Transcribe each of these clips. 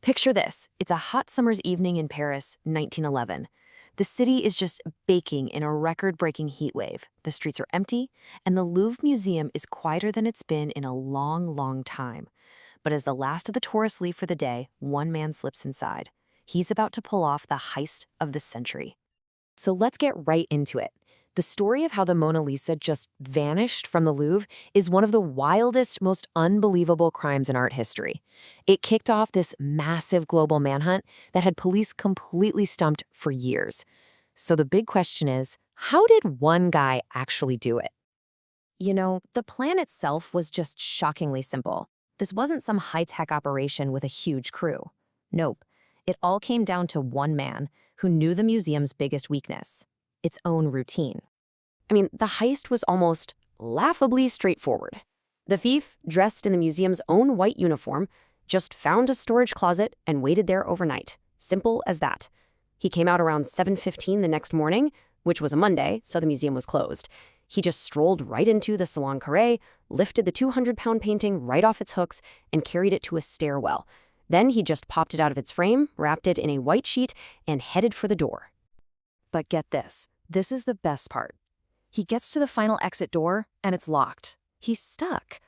Picture this. It's a hot summer's evening in Paris, 1911. The city is just baking in a record-breaking heat wave. The streets are empty, and the Louvre Museum is quieter than it's been in a long, long time. But as the last of the tourists leave for the day, one man slips inside. He's about to pull off the heist of the century. So let's get right into it. The story of how the Mona Lisa just vanished from the Louvre is one of the wildest, most unbelievable crimes in art history. It kicked off this massive global manhunt that had police completely stumped for years. So the big question is, how did one guy actually do it? You know, the plan itself was just shockingly simple. This wasn't some high-tech operation with a huge crew. Nope. It all came down to one man who knew the museum's biggest weakness: its own routine. I mean, the heist was almost laughably straightforward. The thief, dressed in the museum's own white uniform, just found a storage closet and waited there overnight. Simple as that. He came out around 7:15 the next morning, which was a Monday, so the museum was closed. He just strolled right into the Salon Carré, lifted the 200-pound painting right off its hooks, and carried it to a stairwell. Then he just popped it out of its frame, wrapped it in a white sheet, and headed for the door. But get this. This is the best part. He gets to the final exit door, and it's locked. He's stuck.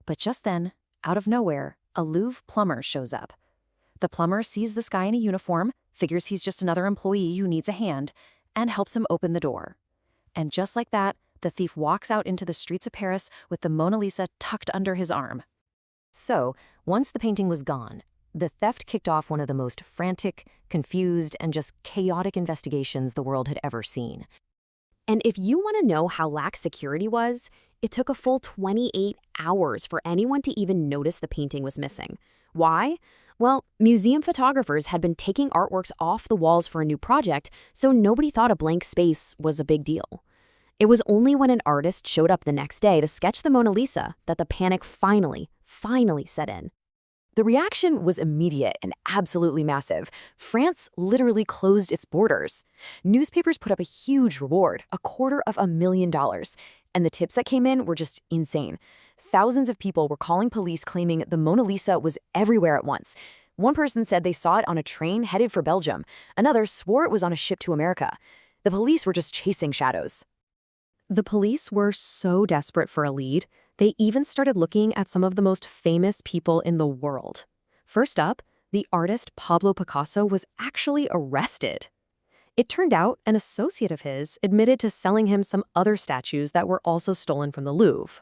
But just then, out of nowhere, a Louvre plumber shows up. The plumber sees this guy in a uniform, figures he's just another employee who needs a hand, and helps him open the door. And just like that, the thief walks out into the streets of Paris with the Mona Lisa tucked under his arm. So, once the painting was gone, the theft kicked off one of the most frantic, confused, and just chaotic investigations the world had ever seen. And if you want to know how lax security was, it took a full 28 hours for anyone to even notice the painting was missing. Why? Well, museum photographers had been taking artworks off the walls for a new project, so nobody thought a blank space was a big deal. It was only when an artist showed up the next day to sketch the Mona Lisa that the panic finally set in. The reaction was immediate and absolutely massive. France literally closed its borders. Newspapers put up a huge reward, $250,000, and the tips that came in were just insane. Thousands of people were calling police claiming the Mona Lisa was everywhere at once. One person said they saw it on a train headed for Belgium. Another swore it was on a ship to America. The police were just chasing shadows. The police were so desperate for a lead, they even started looking at some of the most famous people in the world. First up, the artist Pablo Picasso was actually arrested. It turned out an associate of his admitted to selling him some other statues that were also stolen from the Louvre.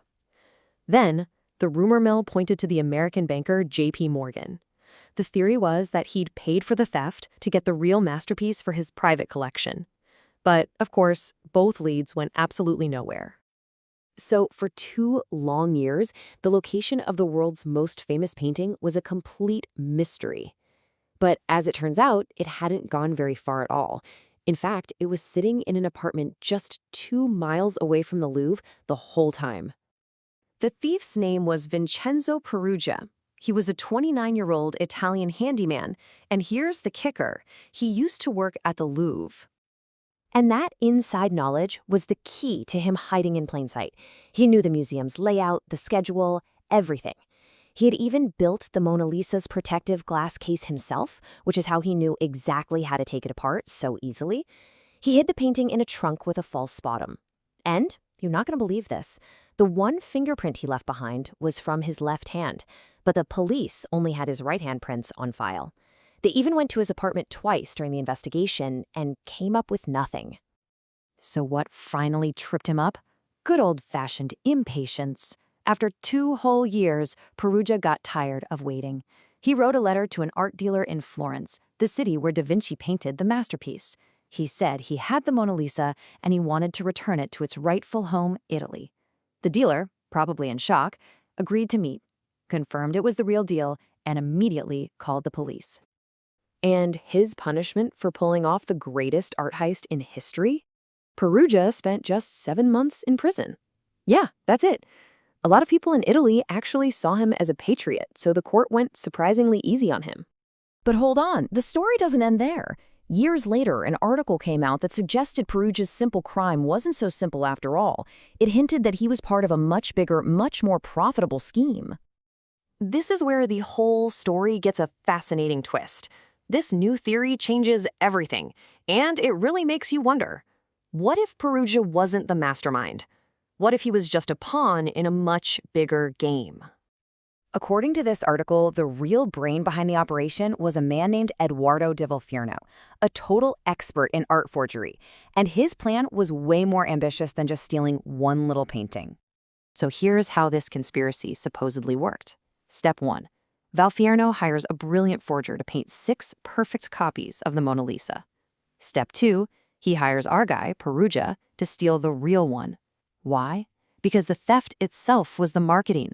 Then, the rumor mill pointed to the American banker J.P. Morgan. The theory was that he'd paid for the theft to get the real masterpiece for his private collection. But, of course, both leads went absolutely nowhere. So, for 2 long years, the location of the world's most famous painting was a complete mystery. But as it turns out, it hadn't gone very far at all. In fact, it was sitting in an apartment just 2 miles away from the Louvre the whole time. The thief's name was Vincenzo Peruggia. He was a 29-year-old Italian handyman, and here's the kicker: he used to work at the Louvre. And that inside knowledge was the key to him hiding in plain sight. He knew the museum's layout, the schedule, everything. He had even built the Mona Lisa's protective glass case himself, which is how he knew exactly how to take it apart so easily. He hid the painting in a trunk with a false bottom. And, you're not going to believe this, the one fingerprint he left behind was from his left hand, but the police only had his right hand prints on file. They even went to his apartment twice during the investigation and came up with nothing. So what finally tripped him up? Good old-fashioned impatience. After 2 whole years, Peruggia got tired of waiting. He wrote a letter to an art dealer in Florence, the city where Da Vinci painted the masterpiece. He said he had the Mona Lisa and he wanted to return it to its rightful home, Italy. The dealer, probably in shock, agreed to meet, confirmed it was the real deal, and immediately called the police. And his punishment for pulling off the greatest art heist in history? Peruggia spent just 7 months in prison. Yeah, that's it. A lot of people in Italy actually saw him as a patriot, so the court went surprisingly easy on him. But hold on, the story doesn't end there. Years later, an article came out that suggested Peruggia's simple crime wasn't so simple after all. It hinted that he was part of a much bigger, much more profitable scheme. This is where the whole story gets a fascinating twist. This new theory changes everything, and it really makes you wonder, what if Perugia wasn't the mastermind? What if he was just a pawn in a much bigger game? According to this article, the real brain behind the operation was a man named Eduardo de Valfierno, a total expert in art forgery, and his plan was way more ambitious than just stealing one little painting. So here's how this conspiracy supposedly worked. Step 1. Valfierno hires a brilliant forger to paint 6 perfect copies of the Mona Lisa. Step 2. He hires our guy, Perugia, to steal the real one. Why? Because the theft itself was the marketing.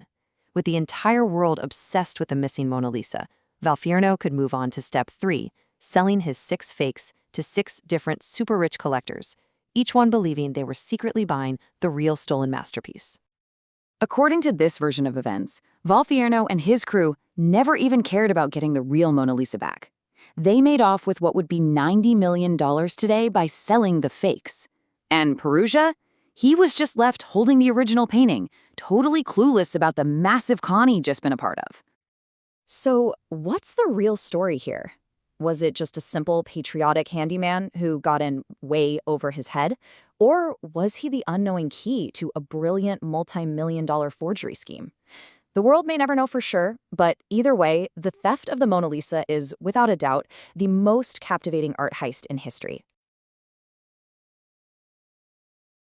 With the entire world obsessed with the missing Mona Lisa, Valfierno could move on to step 3, selling his 6 fakes to 6 different super-rich collectors, each one believing they were secretly buying the real stolen masterpiece. According to this version of events, Valfierno and his crew never even cared about getting the real Mona Lisa back. They made off with what would be $90 million today by selling the fakes. And Perugia? He was just left holding the original painting, totally clueless about the massive con he'd just been a part of. So, what's the real story here? Was it just a simple patriotic handyman who got in way over his head? Or was he the unknowing key to a brilliant multi-million-dollar forgery scheme? The world may never know for sure, but either way, the theft of the Mona Lisa is, without a doubt, the most captivating art heist in history.